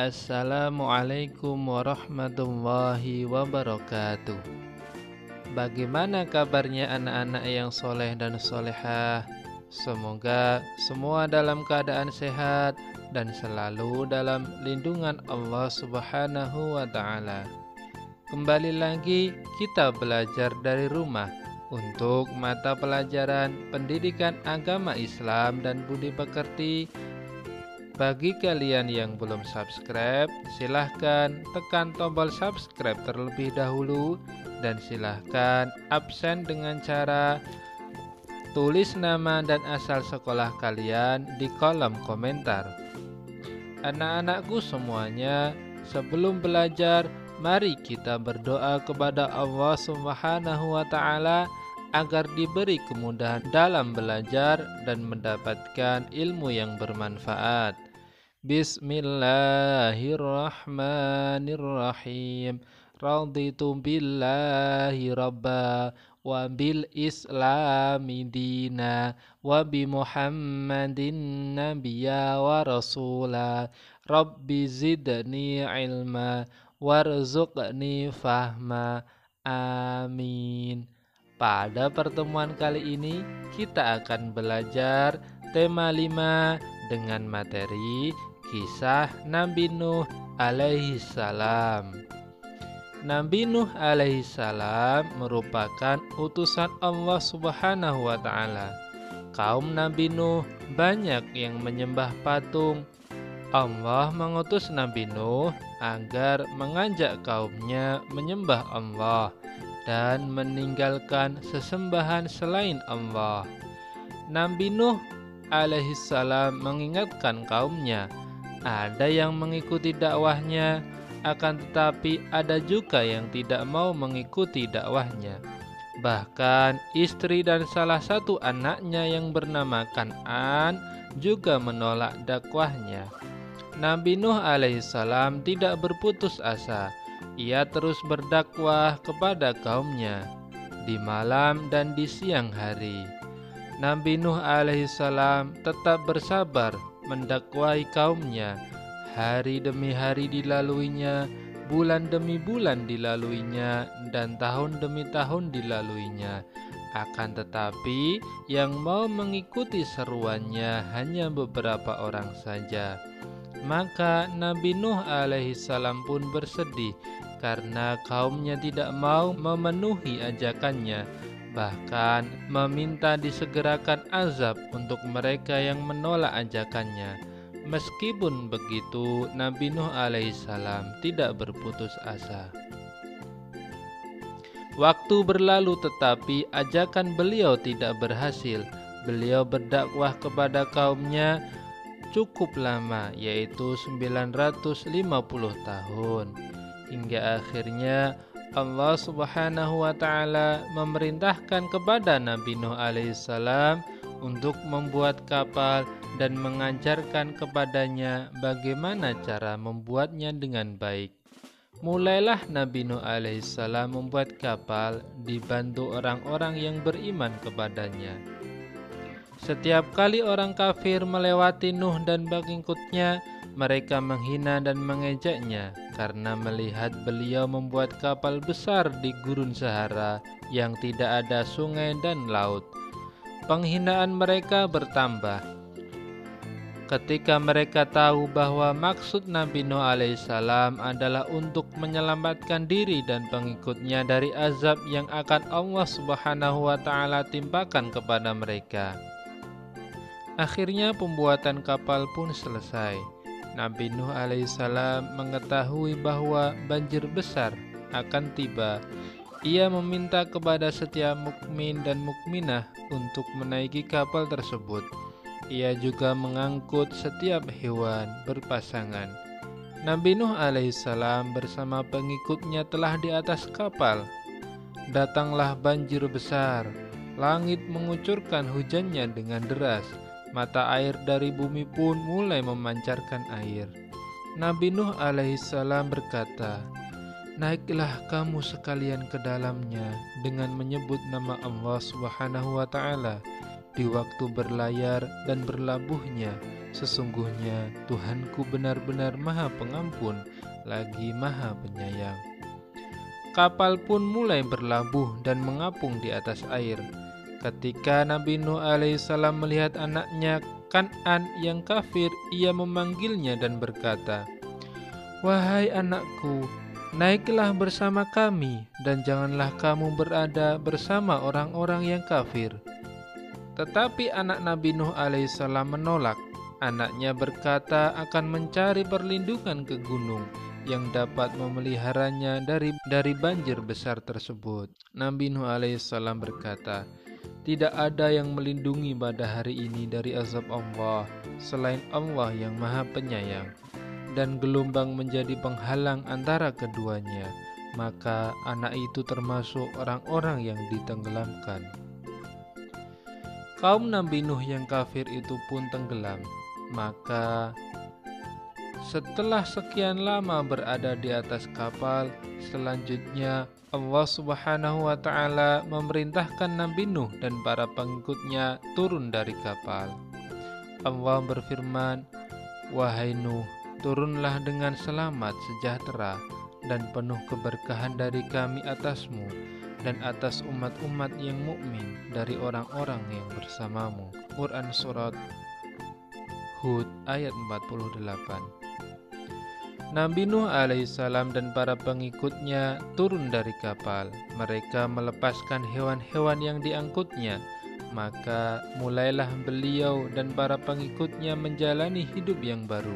Assalamualaikum warahmatullahi wabarakatuh. Bagaimana kabarnya anak-anak yang soleh dan solehah? Semoga semua dalam keadaan sehat dan selalu dalam lindungan Allah Subhanahu wa Ta'ala. Kembali lagi kita belajar dari rumah untuk mata pelajaran Pendidikan Agama Islam dan Budi Pekerti. Bagi kalian yang belum subscribe, silahkan tekan tombol subscribe terlebih dahulu dan silahkan absen dengan cara tulis nama dan asal sekolah kalian di kolom komentar. Anak-anakku semuanya, sebelum belajar, mari kita berdoa kepada Allah Subhanahu wa Ta'ala agar diberi kemudahan dalam belajar dan mendapatkan ilmu yang bermanfaat. Bismillahirrahmanirrahim. Raditu billahi rabba wa bil islami dina wa bi Muhammadin nabiyya wa rasula. Rabbi zidni ilma warzuqni fahma. Amin. Pada pertemuan kali ini kita akan belajar tema 5 dengan materi kisah Nabi Nuh alaihi salam. Nabi Nuh alaihi salam merupakan utusan Allah Subhanahu wa Ta'ala. Kaum Nabi Nuh banyak yang menyembah patung. Allah mengutus Nabi Nuh agar mengajak kaumnya menyembah Allah dan meninggalkan sesembahan selain Allah. Nabi Nuh alaihissalam mengingatkan kaumnya, ada yang mengikuti dakwahnya, akan tetapi ada juga yang tidak mau mengikuti dakwahnya. Bahkan istri dan salah satu anaknya yang bernama Kan'an juga menolak dakwahnya. Nabi Nuh alaihissalam tidak berputus asa. Ia terus berdakwah kepada kaumnya di malam dan di siang hari. Nabi Nuh alaihissalam tetap bersabar mendakwahi kaumnya. Hari demi hari dilaluinya, bulan demi bulan dilaluinya, dan tahun demi tahun dilaluinya. Akan tetapi yang mau mengikuti seruannya hanya beberapa orang saja. Maka Nabi Nuh alaihissalam pun bersedih karena kaumnya tidak mau memenuhi ajakannya, bahkan meminta disegerakan azab untuk mereka yang menolak ajakannya. Meskipun begitu, Nabi Nuh alaihissalam tidak berputus asa. Waktu berlalu tetapi ajakan beliau tidak berhasil. Beliau berdakwah kepada kaumnya cukup lama, yaitu 950 tahun. Hingga akhirnya Allah Subhanahu wa Ta'ala memerintahkan kepada Nabi Nuh alaihissalam untuk membuat kapal dan mengajarkan kepadanya bagaimana cara membuatnya dengan baik. Mulailah Nabi Nuh alaihissalam membuat kapal dibantu orang-orang yang beriman kepadanya. Setiap kali orang kafir melewati Nuh dan pengikutnya, mereka menghina dan mengejeknya karena melihat beliau membuat kapal besar di gurun Sahara yang tidak ada sungai dan laut. Penghinaan mereka bertambah. Ketika mereka tahu bahwa maksud Nabi Nuh alaihissalam adalah untuk menyelamatkan diri dan pengikutnya dari azab yang akan Allah Subhanahu wa Ta'ala timpakan kepada mereka. Akhirnya pembuatan kapal pun selesai. Nabi Nuh alaihissalam mengetahui bahwa banjir besar akan tiba. Ia meminta kepada setiap mukmin dan mukminah untuk menaiki kapal tersebut. Ia juga mengangkut setiap hewan berpasangan. Nabi Nuh alaihissalam bersama pengikutnya telah di atas kapal. Datanglah banjir besar. Langit mengucurkan hujannya dengan deras. Mata air dari bumi pun mulai memancarkan air. Nabi Nuh alaihissalam berkata, "Naiklah kamu sekalian ke dalamnya dengan menyebut nama Allah Subhanahu wa Ta'ala. di waktu berlayar dan berlabuhnya. Sesungguhnya Tuhanku benar-benar Maha Pengampun, lagi Maha Penyayang. Kapal pun mulai berlabuh dan mengapung di atas air. Ketika Nabi Nuh alaihissalam melihat anaknya Kan'an yang kafir, ia memanggilnya dan berkata, "Wahai anakku, naiklah bersama kami dan janganlah kamu berada bersama orang-orang yang kafir." Tetapi anak Nabi Nuh alaihissalam menolak. Anaknya berkata akan mencari perlindungan ke gunung yang dapat memeliharanya dari banjir besar tersebut. Nabi Nuh alaihissalam berkata, "Tidak ada yang melindungi pada hari ini dari azab Allah selain Allah yang Maha Penyayang." Dan gelombang menjadi penghalang antara keduanya, maka anak itu termasuk orang-orang yang ditenggelamkan. Kaum Nabi Nuh yang kafir itu pun tenggelam. Maka setelah sekian lama berada di atas kapal, selanjutnya Allah Subhanahu wa Ta'ala memerintahkan Nabi Nuh dan para pengikutnya turun dari kapal. Allah berfirman, "Wahai Nuh, turunlah dengan selamat, sejahtera, dan penuh keberkahan dari kami atasmu dan atas umat-umat yang mukmin dari orang-orang yang bersamamu." Quran Surat Hud ayat 48. Nabi Nuh alaihissalam dan para pengikutnya turun dari kapal. Mereka melepaskan hewan-hewan yang diangkutnya. Maka mulailah beliau dan para pengikutnya menjalani hidup yang baru.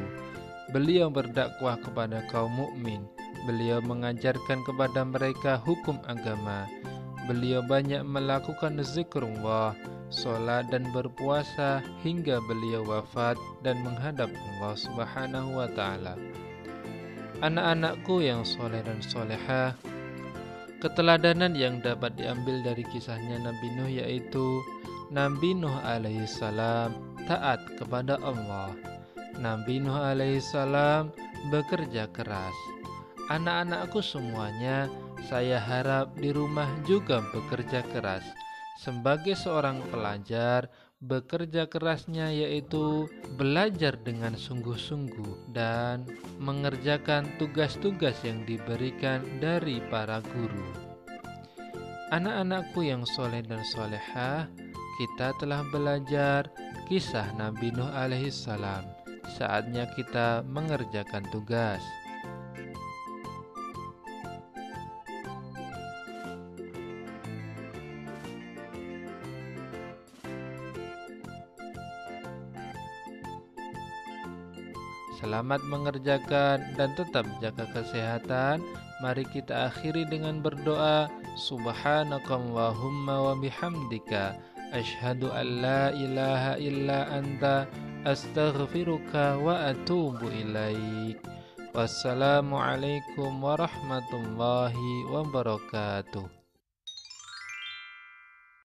Beliau berdakwah kepada kaum mukmin. Beliau mengajarkan kepada mereka hukum agama. Beliau banyak melakukan zikrullah, sholat dan berpuasa hingga beliau wafat dan menghadap Allah Subhanahu wa Ta'ala. Anak-anakku yang soleh dan solehah, keteladanan yang dapat diambil dari kisahnya Nabi Nuh yaitu Nabi Nuh alaihissalam taat kepada Allah. Nabi Nuh alaihissalam bekerja keras. Anak-anakku semuanya, saya harap di rumah juga bekerja keras. Sebagai seorang pelajar, bekerja kerasnya yaitu belajar dengan sungguh-sungguh dan mengerjakan tugas-tugas yang diberikan dari para guru. Anak-anakku yang soleh dan solehah, kita telah belajar kisah Nabi Nuh alaihissalam. Saatnya kita mengerjakan tugas. Selamat mengerjakan dan tetap jaga kesehatan. Mari kita akhiri dengan berdoa. Subhanakallahumma wa bihamdika, asyhadu an la ilaha illa anta, astaghfiruka wa atubu ilaik. Wassalamualaikum warahmatullahi wabarakatuh.